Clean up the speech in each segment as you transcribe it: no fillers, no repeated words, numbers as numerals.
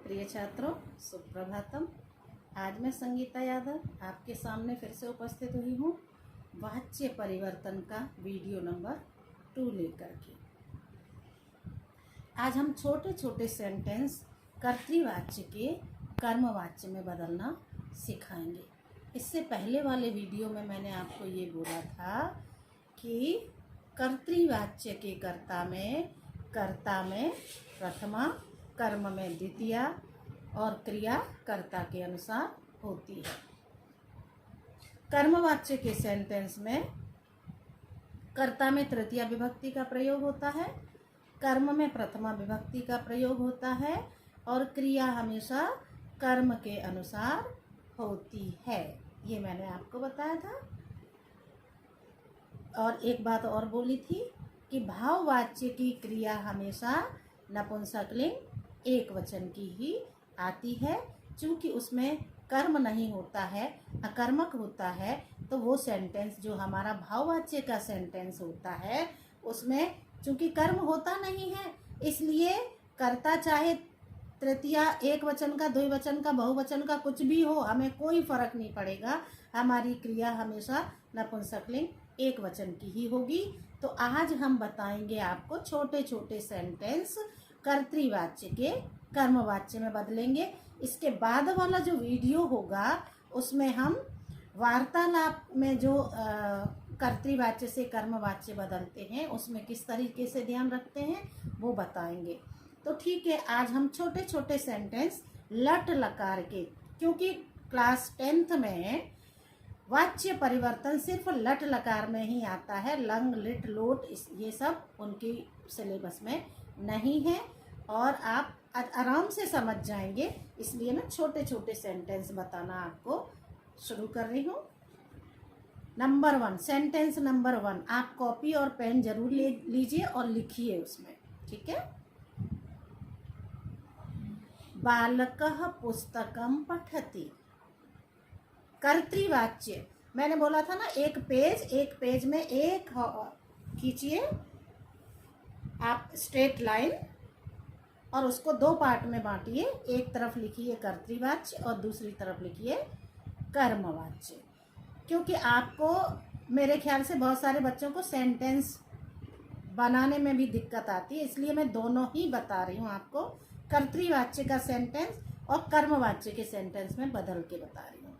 प्रिय छात्रों, सुप्रभातम। आज मैं संगीता यादव आपके सामने फिर से उपस्थित हुई हूँ वाच्य परिवर्तन का वीडियो नंबर 2 लेकर के। आज हम छोटे छोटे सेंटेंस कर्तृवाच्य के कर्मवाच्य में बदलना सिखाएंगे। इससे पहले वाले वीडियो में मैंने आपको ये बोला था कि कर्तृवाच्य के कर्ता में प्रथमा, कर्म में द्वितीया और क्रिया कर्ता के अनुसार होती है। कर्मवाच्य के सेंटेंस में कर्ता में तृतीया विभक्ति का प्रयोग होता है, कर्म में प्रथमा विभक्ति का प्रयोग होता है और क्रिया हमेशा कर्म के अनुसार होती है। ये मैंने आपको बताया था। और एक बात और बोली थी कि भाववाच्य की क्रिया हमेशा नपुंसकलिंग एक वचन की ही आती है। चूँकि उसमें कर्म नहीं होता है, अकर्मक होता है, तो वो सेंटेंस जो हमारा भाववाच्य का सेंटेंस होता है उसमें चूँकि कर्म होता नहीं है, इसलिए कर्ता चाहे तृतीया, एक वचन का, द्विवचन का, बहुवचन का, कुछ भी हो, हमें कोई फर्क नहीं पड़ेगा। हमारी क्रिया हमेशा नपुंसकलिंग एक वचन की ही होगी। तो आज हम बताएंगे आपको छोटे छोटे सेंटेंस कर्तृवाच्य के कर्मवाच्य में बदलेंगे। इसके बाद वाला जो वीडियो होगा उसमें हम वार्तालाप में जो कर्तृवाच्य से कर्मवाच्य बदलते हैं उसमें किस तरीके से ध्यान रखते हैं वो बताएंगे। तो ठीक है, आज हम छोटे छोटे सेंटेंस लट लकार के, क्योंकि क्लास 10th में वाच्य परिवर्तन सिर्फ लट लकार में ही आता है, लंग, लिट, लोट ये सब उनकी सिलेबस में नहीं है और आप आराम से समझ जाएंगे। इसलिए मैं छोटे छोटे सेंटेंस बताना आपको शुरू कर रही हूँ। नंबर 1, सेंटेंस नंबर 1, आप कॉपी और पेन जरूर ले लीजिए और लिखिए उसमें, ठीक है। बालकः पुस्तकं पठति। कर्तृवाच्य मैंने बोला था ना, एक पेज में एक खींचिए आप स्ट्रेट लाइन और उसको 2 पार्ट में बांटिए। एक तरफ लिखिए कर्तृवाच्य और दूसरी तरफ लिखिए कर्मवाच्य। क्योंकि आपको मेरे ख्याल से बहुत सारे बच्चों को सेंटेंस बनाने में भी दिक्कत आती है, इसलिए मैं दोनों ही बता रही हूँ आपको। कर्तृवाच्य का सेंटेंस और कर्मवाच्य के सेंटेंस में बदल के बता रही हूँ।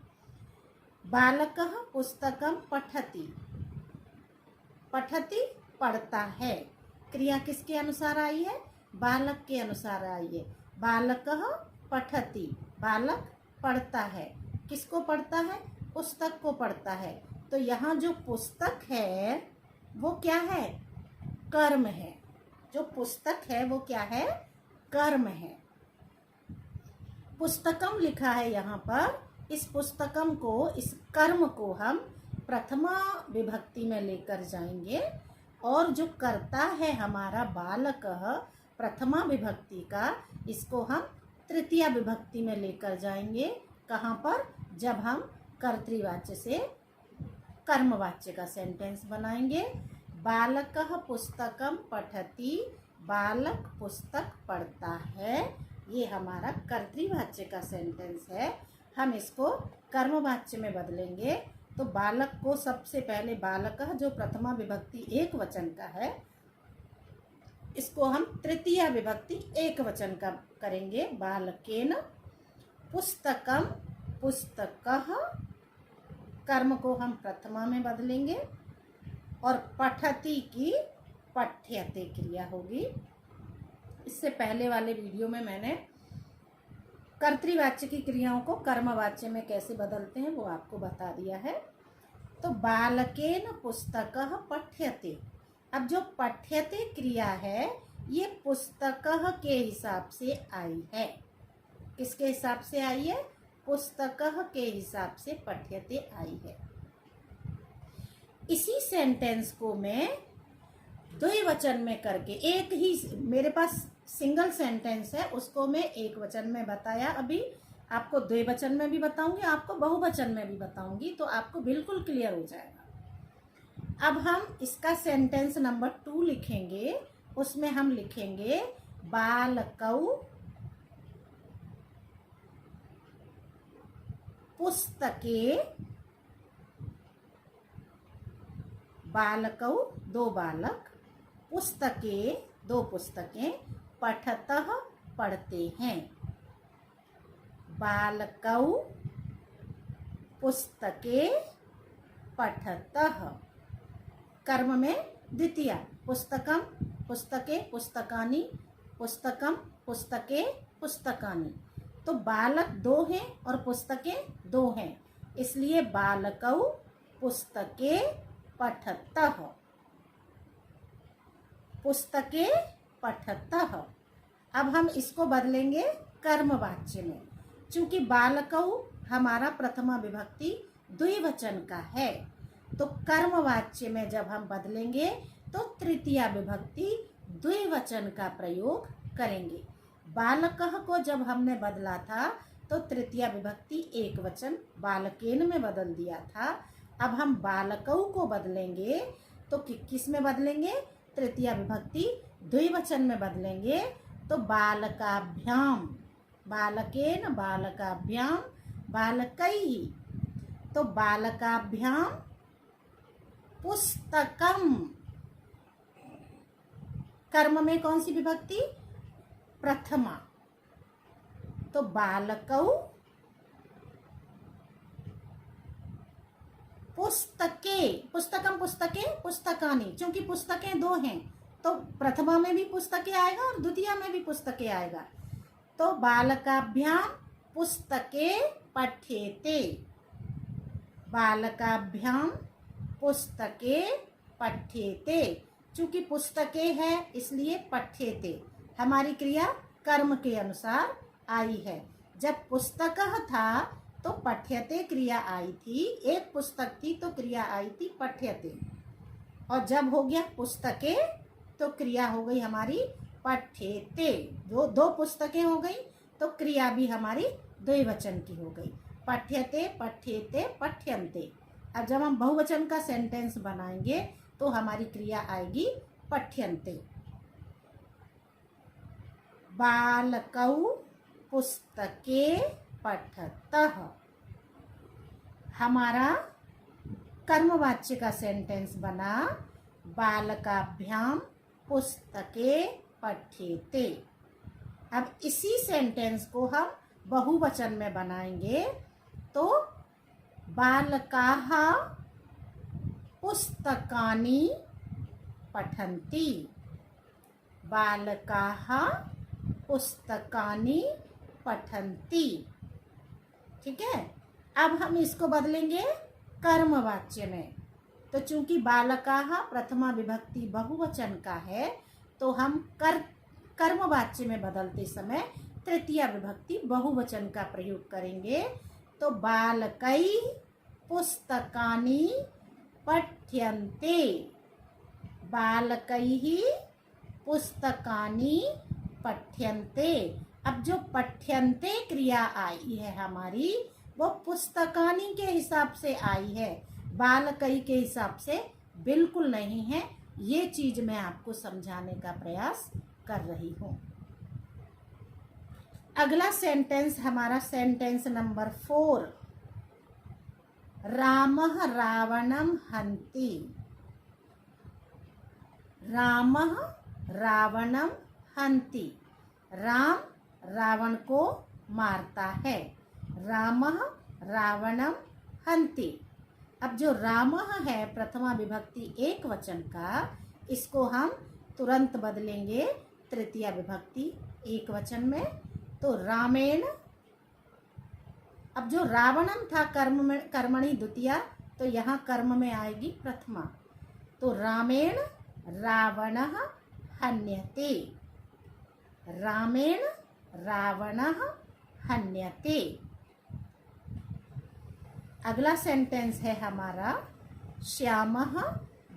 बालकः पुस्तकं पठति। पठति पढ़ता है। क्रिया किसके अनुसार आई है? बालक के अनुसार आई है। बालकः पठति, बालक पढ़ता है। किसको पढ़ता है? पुस्तक को पढ़ता है। तो यहाँ जो पुस्तक है वो क्या है? कर्म है। जो पुस्तक है वो क्या है? कर्म है। पुस्तकम लिखा है यहाँ पर। इस पुस्तकम को, इस कर्म को हम प्रथमा विभक्ति में लेकर जाएंगे और जो कर्ता है हमारा बालकः प्रथमा विभक्ति का, इसको हम तृतीया विभक्ति में लेकर जाएंगे। कहाँ पर? जब हम कर्तृवाच्य से कर्मवाच्य का सेंटेंस बनाएंगे। बालकः पुस्तकं पठति, बालक पुस्तक पढ़ता है। ये हमारा कर्तृवाच्य का सेंटेंस है। हम इसको कर्मवाच्य में बदलेंगे। तो बालक को सबसे पहले बालकः जो प्रथमा विभक्ति एक वचन का है, इसको हम तृतीया विभक्ति एक वचन का करेंगे। बालकेन पुस्तकं, पुस्तकः, कर्म को हम प्रथमा में बदलेंगे और पठति की पठ्यते क्रिया होगी। इससे पहले वाले वीडियो में मैंने कर्तृवाच्य की क्रियाओं को कर्मवाच्य में कैसे बदलते हैं वो आपको बता दिया है। तो बालकेन पुस्तकः पठ्यते। अब जो पठ्यते क्रिया है ये पुस्तकः के हिसाब से आई है। किसके हिसाब से आई है? पुस्तकः के हिसाब से पठ्यते आई है। इसी सेंटेंस को मैं द्विवचन में करके, एक ही मेरे पास सिंगल सेंटेंस है उसको मैं एक वचन में बताया, अभी आपको द्विवचन में भी बताऊंगी, आपको बहुवचन में भी बताऊंगी, तो आपको बिल्कुल क्लियर हो जाएगा। अब हम इसका सेंटेंस नंबर 2 लिखेंगे। उसमें हम लिखेंगे बालकौ पुस्तके, बालकौ दो बालक, पुस्तके दो पुस्तकें, पठतः पढ़ते हैं। बालकौ पुस्तके पठतः, कर्म में द्वितीया, पुस्तकम पुस्तके पुस्तकानि, पुस्तकम पुस्तके पुस्तकानि। तो बालक दो हैं और पुस्तकें दो हैं, इसलिए बालकौ पुस्तके पठतः, पुस्तके पठतः। अब हम इसको बदलेंगे कर्मवाच्य में। चूंकि बालकौ हमारा प्रथमा विभक्ति द्विवचन का है, तो कर्मवाच्य में जब हम बदलेंगे तो तृतीया विभक्ति द्विवचन का प्रयोग करेंगे। बालकः को जब हमने बदला था तो तृतीया विभक्ति एक वचन बालकेन में बदल दिया था। अब हम बालकौ को बदलेंगे तो किस में बदलेंगे? तृतीया विभक्ति द्विवचन में बदलेंगे। तो बालकाभ्याम, बालकेन बालकाभ्याम बालकैः, तो बालकाभ्याम पुस्तकम। कर्म में कौन सी विभक्ति? प्रथमा। तो बालकौ पुस्तके, पुस्तकम पुस्तके पुस्तकानि, क्योंकि पुस्तकें दो हैं तो प्रथमा में भी पुस्तकें आएगा और द्वितीया में भी पुस्तकें आएगा। तो बालकाभ्याम पुस्तके पठ्येते, बालकाभ्याम पुस्तके पठ्येते। चूंकि पुस्तकें है इसलिए पठ्येते हमारी क्रिया कर्म के अनुसार आई है। जब पुस्तकः था तो पठ्यते क्रिया आई थी, एक पुस्तक थी तो क्रिया आई थी पठ्यते, और जब हो गया पुस्तके तो क्रिया हो गई हमारी पठ्येते। दो पुस्तकें हो गई तो क्रिया भी हमारी द्विवचन की हो गई, पठ्यते पठ्येते पठ्यन्ते। अब जब हम बहुवचन का सेंटेंस बनाएंगे तो हमारी क्रिया आएगी पठ्यन्ते। बालकौ पुस्तके पठतः, हमारा कर्मवाच्य का सेंटेंस बना बालकाभ्याम पुस्तके पठ्येते। अब इसी सेंटेंस को हम बहुवचन में बनाएंगे तो बालकाः पुस्तकानि पठन्ति, बालकाः पुस्तकानि पठन्ति। ठीक है। अब हम इसको बदलेंगे कर्मवाच्य में। तो चूंकि बालकाः प्रथमा विभक्ति बहुवचन का है तो हम कर्मवाच्य में बदलते समय तृतीया विभक्ति बहुवचन का प्रयोग करेंगे। तो बालकैः पुस्तकानि पठ्यन्ते, बालकैः पुस्तकानि पठ्यन्ते। अब जो पठ्यन्ते क्रिया आई है हमारी वो पुस्तकानि के हिसाब से आई है, बालकैः के हिसाब से बिल्कुल नहीं है। ये चीज मैं आपको समझाने का प्रयास कर रही हूँ। अगला सेंटेंस हमारा सेंटेंस नंबर 4, रामः रावणं हन्ति, रामः रावणं हन्ति, राम रावण को मारता है, रामः रावणं हन्ति। अब जो रामः है प्रथमा विभक्ति एक वचन का, इसको हम तुरंत बदलेंगे तृतीया विभक्ति एक वचन में। तो रामेण, अब जो रावणम था कर्मणि द्वितीया, तो यहाँ कर्म में आएगी प्रथमा। तो रामेण रावणः हन्यते, रामेण रावणः हन्यते। अगला सेंटेंस है हमारा श्यामः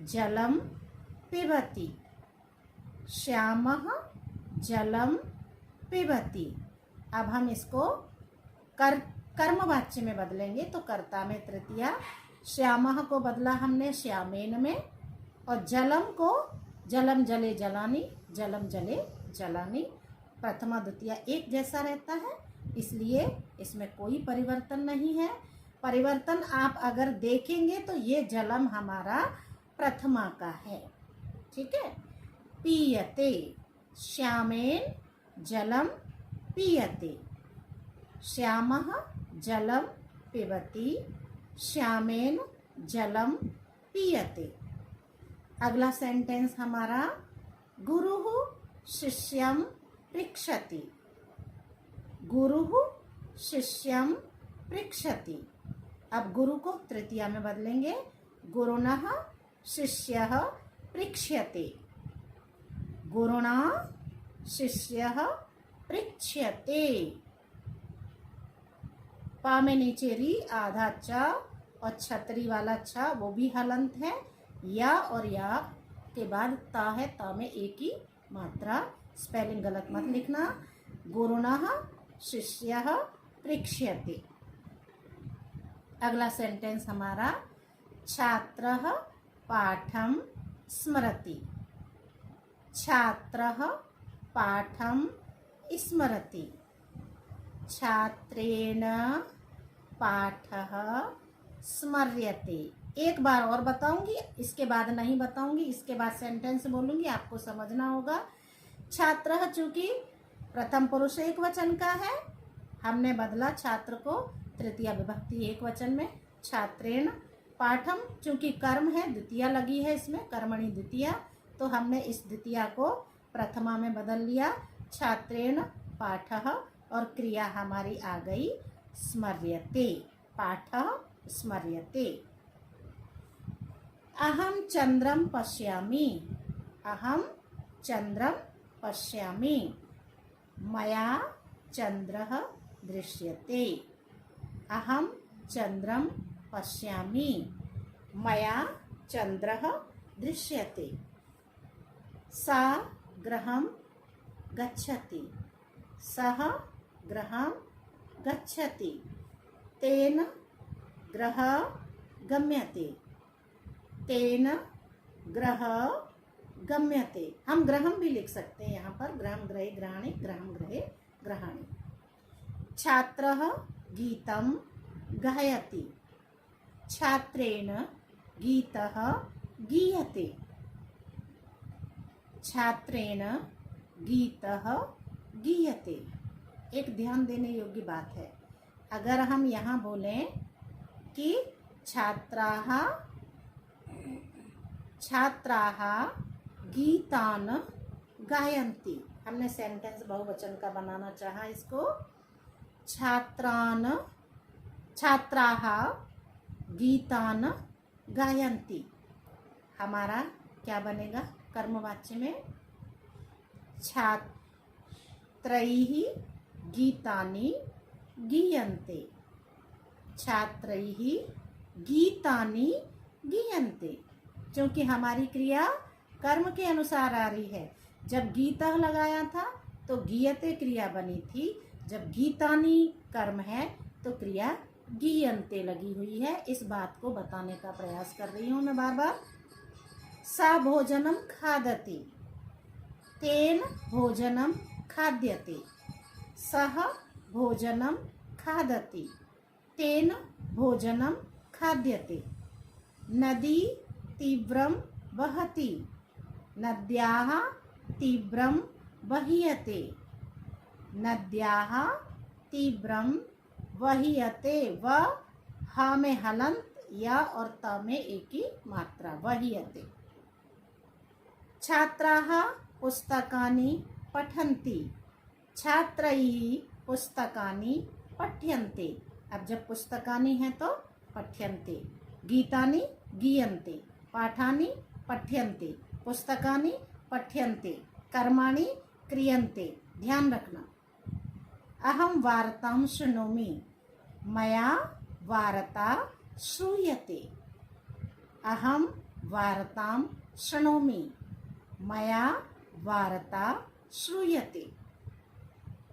जलम पिबति, श्यामः जलम पिबति। अब हम इसको कर्मवाच्य में बदलेंगे। तो कर्ता में तृतीया, श्यामः को बदला हमने श्यामेन में, और जलम को जलम जले जलानी, जलम जले जलानी। प्रथमा द्वितीया एक जैसा रहता है इसलिए इसमें कोई परिवर्तन नहीं है। परिवर्तन आप अगर देखेंगे तो ये जलम हमारा प्रथमा का है। ठीक है। पीयते, श्यामेन जलम पीयते, श्यामः जलम पिबति, श्यामेन जलम पीयते। अगला सेंटेंस हमारा गुरुः शिष्यं पृच्छति, गुरुः शिष्यं पृच्छति। अब गुरु को तृतीया में बदलेंगे, गुरुणः शिष्यः पृच्छ्यते, गुरुणा शिष्यः पृच्छ्यते। पा में नीचे री, आधा चा और छतरी वाला छा वो भी हलंत है। या और या के बाद ता है, ता में एक ही मात्रा, स्पेलिंग गलत मत लिखना। गुरुणः शिष्यः पृच्छ्यते। अगला सेंटेंस हमारा छात्रः पाठं स्मरति, छात्रः पाठं स्मरति, छात्रेण पाठः स्मर्यते। एक बार और बताऊंगी, इसके बाद नहीं बताऊंगी, इसके बाद सेंटेंस बोलूंगी, आपको समझना होगा। छात्रः चूंकि प्रथम पुरुष एक वचन का है, हमने बदला छात्र को तृतीया विभक्ति एक वचन में। छात्रेण पाठम चूंकि कर्म है, द्वितीया लगी है इसमें, कर्मणि द्वितीया, तो हमने इस द्वितीया को प्रथमा में बदल लिया। छात्रेण पाठः और क्रिया हमारी आ गई स्मर्यते, पाठः स्मर्यते। अहम चंद्रम पश्यामि, अहम चंद्रम पश्यामि, मया चंद्रः दृश्यते, अहम चंद्रम पश्यामि, मया चंद्रः दृश्यते। सा गृहं गच्छति, सः गृहं गच्छति, तेन गृहः गम्यते, तेन गृहः गम्यते। हम ग्रहम भी लिख सकते हैं यहाँ पर, ग्रहम गृहे गृहाणि, ग्रहम गृहे गृहाणि। छात्रः गीतं गायति, छात्रेण गीतः गीयते, छात्रेण गीतः गीयते। एक ध्यान देने योग्य बात है, अगर हम यहाँ बोलें कि छात्राः गीतान गायन्ति, हमने सेंटेंस बहुवचन का बनाना चाहा इसको। छात्राः गीतान गायन्ति, हमारा क्या बनेगा कर्मवाच्य में? छात्रैः गीतानि गीयन्ते, छात्रैः गीतानि गीयन्ते। क्योंकि हमारी क्रिया कर्म के अनुसार आ रही है। जब गीतः लगाया था तो गीयते क्रिया बनी थी, जब गीतानि कर्म है तो क्रिया गीयन्ते लगी हुई है। इस बात को बताने का प्रयास कर रही हूँ मैं बार बार। सा भोजनम खादति, तेन भोजनम खाद्यते, सः भोजनम खादति, तेन भोजनम खाद्यते। नदी तीव्रं वहति, नद्याः तीव्रं वह्यते, नद्याः तीव्रं वह्यते। व ह में हलंत, या और त में एक ही मात्रा, वह्यते। छात्राः पुस्तकानि पठन्ति, छात्रैः पुस्तकानि पठ्यन्ते। अब जब पुस्तकानि है तो पठ्यन्ते, गीतानि गीयन्ते, पाठानि पठ्यन्ते, पुस्तकानि पठ्यन्ते, कर्माणि क्रियन्ते। ध्यान रखना। अहम वार्तां शृणोमि, मया वार्ता श्रूयते, अहम वार्तां शृणोमि, मया वार्ता श्रूयते।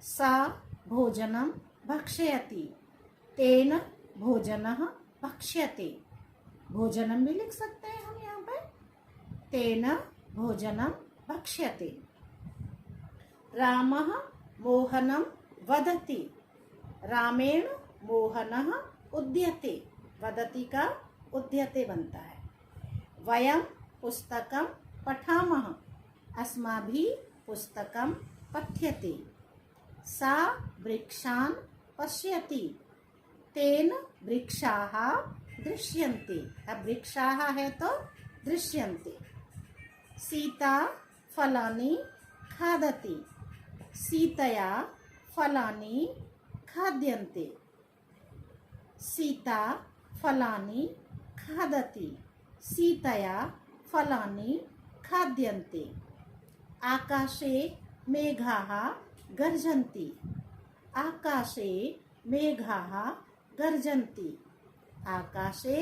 सा भोजनं भक्षयति, तेन भोजनः भक्ष्यते। भोजनम भी लिख सकते हैं हम यहाँ पे, तेन भोजनम भक्ष्यते। रामः मोहनं वदति, रामेण मोहनः उद्यते, वदति का उद्यते बनता है। वयम पुस्तकम पठामः, अस्माभिः पुस्तकम पठ्यते। सा वृक्षान् पश्यति, तेन वृक्षाः दृश्यन्ते। अब वृक्षाः है तो दृश्यन्ते। सीता फलानि खादति, सीतया फलानि खाद्यन्ते। सीता फलानि खादति, सीतया फलानि खाद्यन्ते। आकाशे मेघाः गर्जन्ति, आकाशे मेघाः गर्जन्ति। आकाशे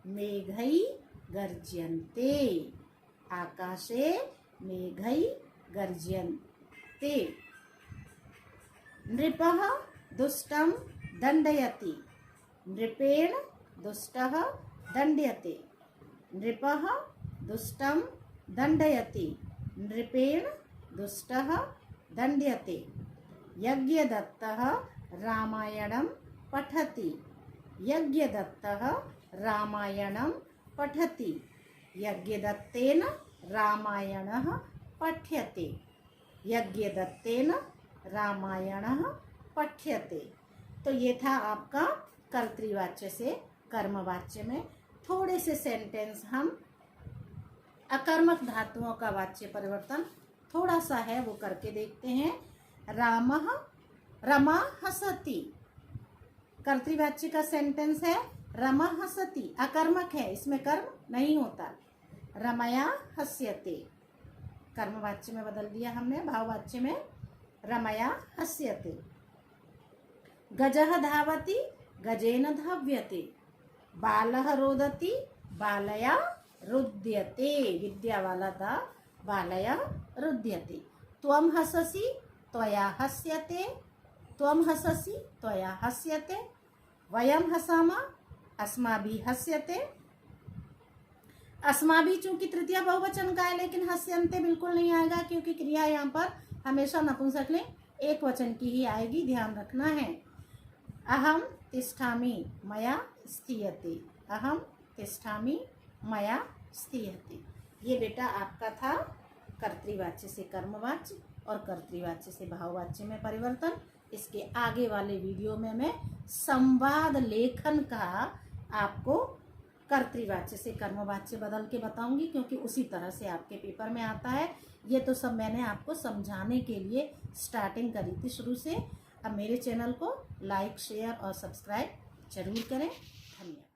मेघै गर्ज्यन्ते, आकाशे मेघै गर्ज्यन्ते। नृपः दुष्टं दण्डयति, नृपेण दुष्टः दण्ड्यते। नृपः दुष्टं दण्डयति, नृपेण दुष्टः दण्ड्यते। यज्ञदत्तः रामायणं पठति, यज्ञदत्तः रामायणं पठति। यज्ञदत्तेन रामायणः पठ्यते, यज्ञदत्तेन रामायणः पठ्यते। तो ये था आपका कर्तृवाच्य से कर्मवाच्य में थोड़े से सेंटेंस हम अकर्मक धातुओं का वाच्य परिवर्तन थोड़ा सा है वो करके देखते हैं। रामः रमा हसति, कर्तृवाच्य का सेंटेंस है रमा हसति, अकर्मक है, इसमें कर्म नहीं होता। रमया हस्यते, कर्मवाच्य में बदल दिया हमने, भाववाच्य में रमया हस्यते। गजः धावति, गजेन धाव्यते। बालः रोदति, बालया रुद्यते, विद्या वाला दा, बालया रुद्यते। त्वं हससि, त्वया हस्यते, त्वं हससि, त्वया हस्यते। वयं हसामः, अस्माभिः हस्यते। अस्माभिः चूंकि तृतीया बहुवचन का है, लेकिन हस्यन्ते बिल्कुल नहीं आएगा क्योंकि क्रिया यहाँ पर हमेशा नपुंसकलिंग एक वचन की ही आएगी, ध्यान रखना है। अहम तिष्ठामि मया स्थीयते, अहम तिष्ठामि मया स्थीयते। ये बेटा आपका था कर्तृवाच्य से कर्मवाच्य और कर्तृवाच्य से भाववाच्य में परिवर्तन। इसके आगे वाले वीडियो में मैं संवाद लेखन का आपको कर्तृवाच्य से कर्मवाच्य बदल के बताऊंगी, क्योंकि उसी तरह से आपके पेपर में आता है। ये तो सब मैंने आपको समझाने के लिए स्टार्टिंग करी थी शुरू से। अब मेरे चैनल को लाइक, शेयर और सब्सक्राइब जरूर करें। धन्यवाद।